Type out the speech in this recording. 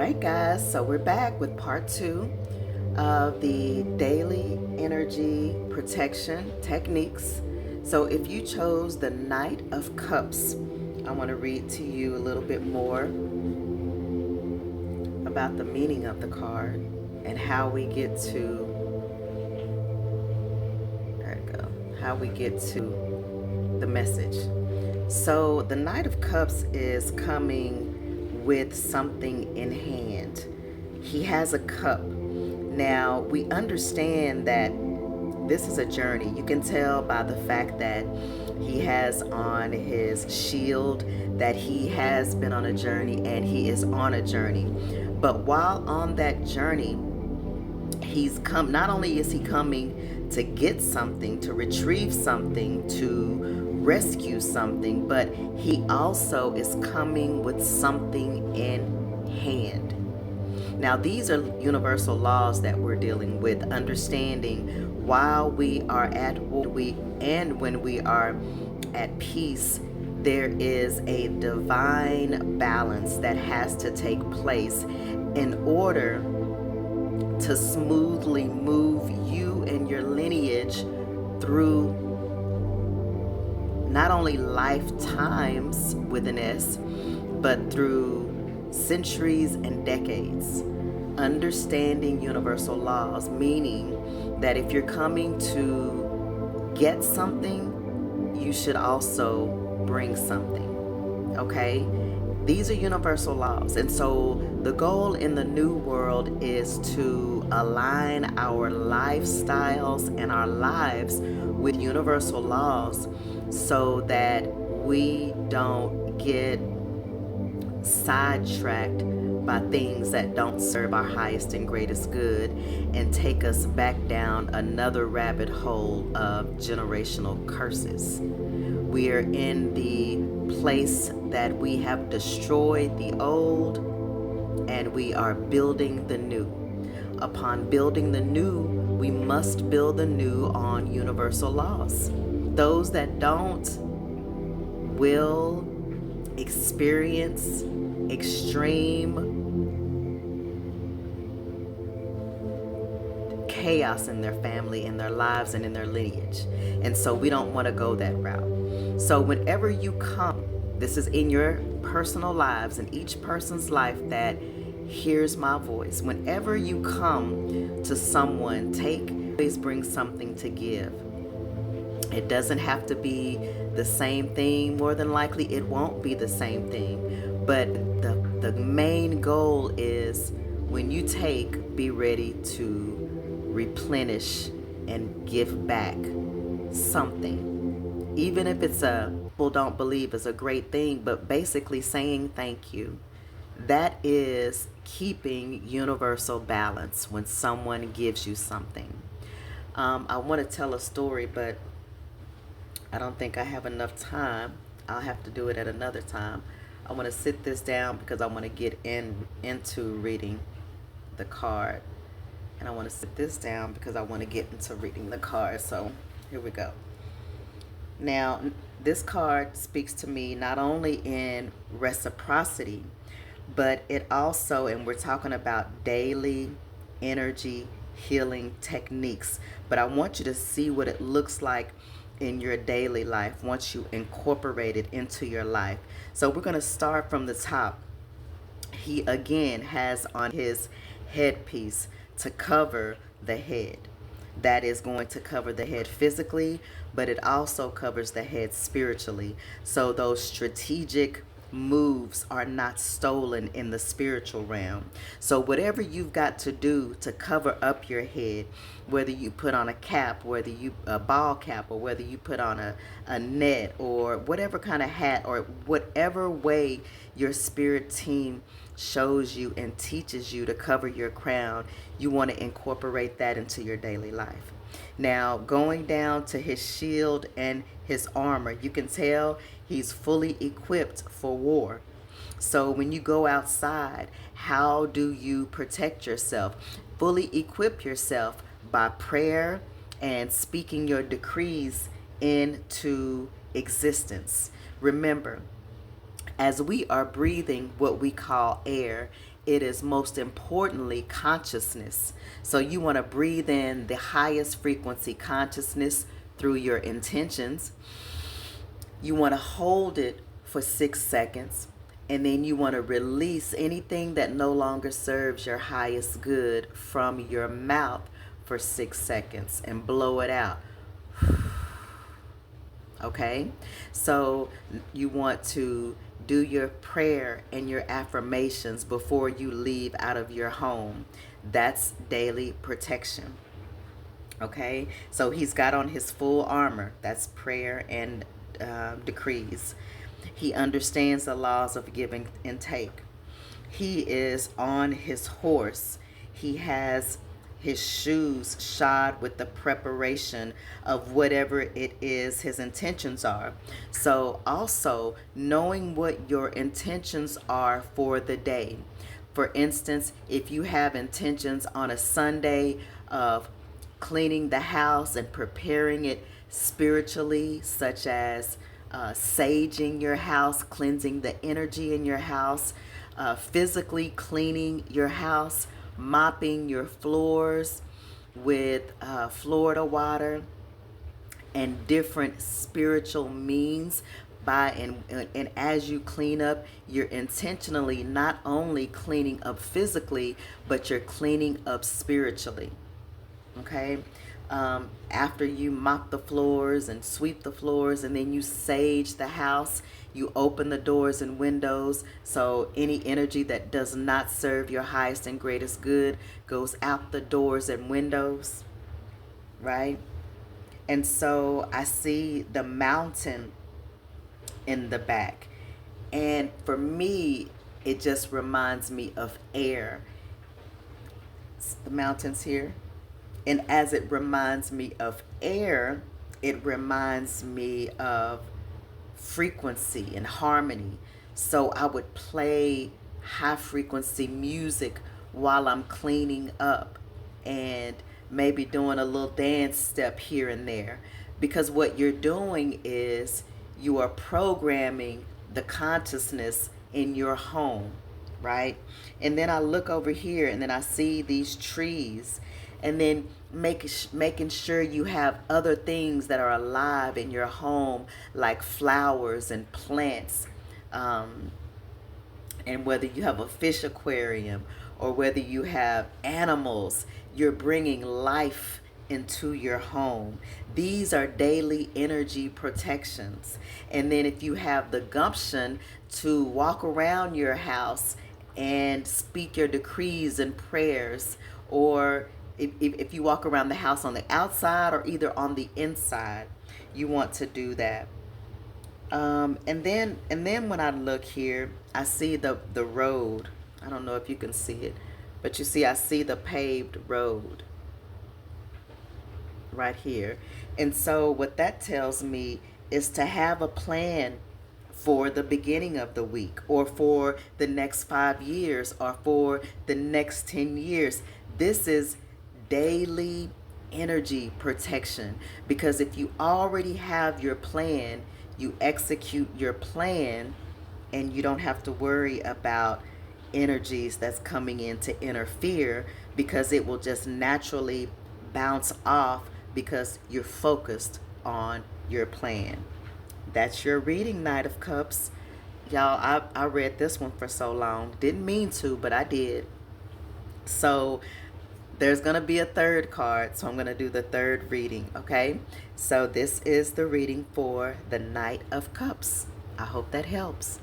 right, guys, so we're back with part two of the daily energy protection techniques. So, if you chose the Knight of Cups, I want to read to you a little bit more about the meaning of the card and how we get to, there we go, how we get to the message. So, the Knight of Cups is coming with something in hand. He has a cup. Now, we understand that this is a journey. You can tell by the fact that he has on his shield that he has been on a journey and he is on a journey. But while on that journey, not only is he coming to get something, to retrieve something, to rescue something, but he also is coming with something in hand. Now, these are universal laws that we're dealing with, understanding while we are at war and when we are at peace, there is a divine balance that has to take place in order to smoothly move you and your lineage through not only lifetimes with an S, but through centuries and decades. Understanding universal laws, meaning that if you're coming to get something, you should also bring something. Okay? These are universal laws. And so the goal in the new world is to align our lifestyles and our lives with universal laws so that we don't get sidetracked by things that don't serve our highest and greatest good and take us back down another rabbit hole of generational curses. We are in the place that we have destroyed the old and we are building the new. Upon building the new, we must build the new on universal laws. Those that don't will experience extreme chaos in their family, in their lives, and in their lineage. And so we don't want to go that route. So whenever you come, this is in your personal lives, in each person's life that hears my voice. Whenever you come to someone, always bring something to give. It doesn't have to be the same thing. More than likely, it won't be the same thing. But the main goal is when you take, be ready to replenish and give back something. Even if it's people don't believe is a great thing, but basically saying thank you. That is keeping universal balance when someone gives you something. I want to tell a story, but I don't think I have enough time. I'll have to do it at another time. I want to sit this down because I want to get into reading the card. And I want to sit this down because I want to get into reading the card. So here we go. Now, this card speaks to me not only in reciprocity, but it also, and we're talking about daily energy healing techniques. But I want you to see what it looks like in your daily life once you incorporate it into your life. So we're going to start from the top. He again has on his headpiece to cover the head. That is going to cover the head physically, but it also covers the head spiritually. So those strategic moves are not stolen in the spiritual realm. So whatever you've got to do to cover up your head, whether you put on a cap, whether you a ball cap, or whether you put on a net, or whatever kind of hat, or whatever way your spirit team shows you and teaches you to cover your crown, you want to incorporate that into your daily life. Now, going down to his shield and his armor, you can tell he's fully equipped for war. So when you go outside, how do you protect yourself? Fully equip yourself by prayer and speaking your decrees into existence. Remember, as we are breathing what we call air, it is most importantly consciousness. So you want to breathe in the highest frequency consciousness through your intentions. You want to hold it for 6 seconds, and then you want to release anything that no longer serves your highest good from your mouth for 6 seconds and blow it out. Okay, so you want to do your prayer and your affirmations before you leave out of your home. That's daily protection. Okay, so he's got on his full armor. That's prayer and decrees. He understands the laws of giving and take. He is on his horse. He has his shoes shod with the preparation of whatever it is his intentions are. So also knowing what your intentions are for the day. For instance, if you have intentions on a Sunday of cleaning the house and preparing it spiritually, such as saging your house, cleansing the energy in your house, physically cleaning your house, mopping your floors with Florida water, and different spiritual means by and as you clean up, you're intentionally not only cleaning up physically, but you're cleaning up spiritually. Okay, after you mop the floors and sweep the floors, and then you sage the house, you open the doors and windows, so any energy that does not serve your highest and greatest good goes out the doors and windows, right? And so I see the mountain in the back, and for me it just reminds me of air. The mountains here. And as it reminds me of air, it reminds me of frequency and harmony. So I would play high frequency music while I'm cleaning up and maybe doing a little dance step here and there. Because what you're doing is you are programming the consciousness in your home, right? And then I look over here and then I see these trees, and then making sure you have other things that are alive in your home, like flowers and plants, and whether you have a fish aquarium or whether you have animals, you're bringing life into your home. These are daily energy protections. And then if you have the gumption to walk around your house and speak your decrees and prayers, or if you walk around the house on the outside or either on the inside, you want to do that. And then when I look here, I see the road. I don't know if you can see it, but you see I see the paved road right here. And so what that tells me is to have a plan for the beginning of the week, or for the next 5 years, or for the next 10 years. This is daily energy protection, because if you already have your plan, you execute your plan, and you don't have to worry about energies that's coming in to interfere, because it will just naturally bounce off because you're focused on your plan. That's your reading, Knight of Cups. Y'all, I read this one for so long. Didn't mean to, but I did. So there's going to be a third card, so I'm going to do the third reading, okay? So this is the reading for the Knight of Cups. I hope that helps.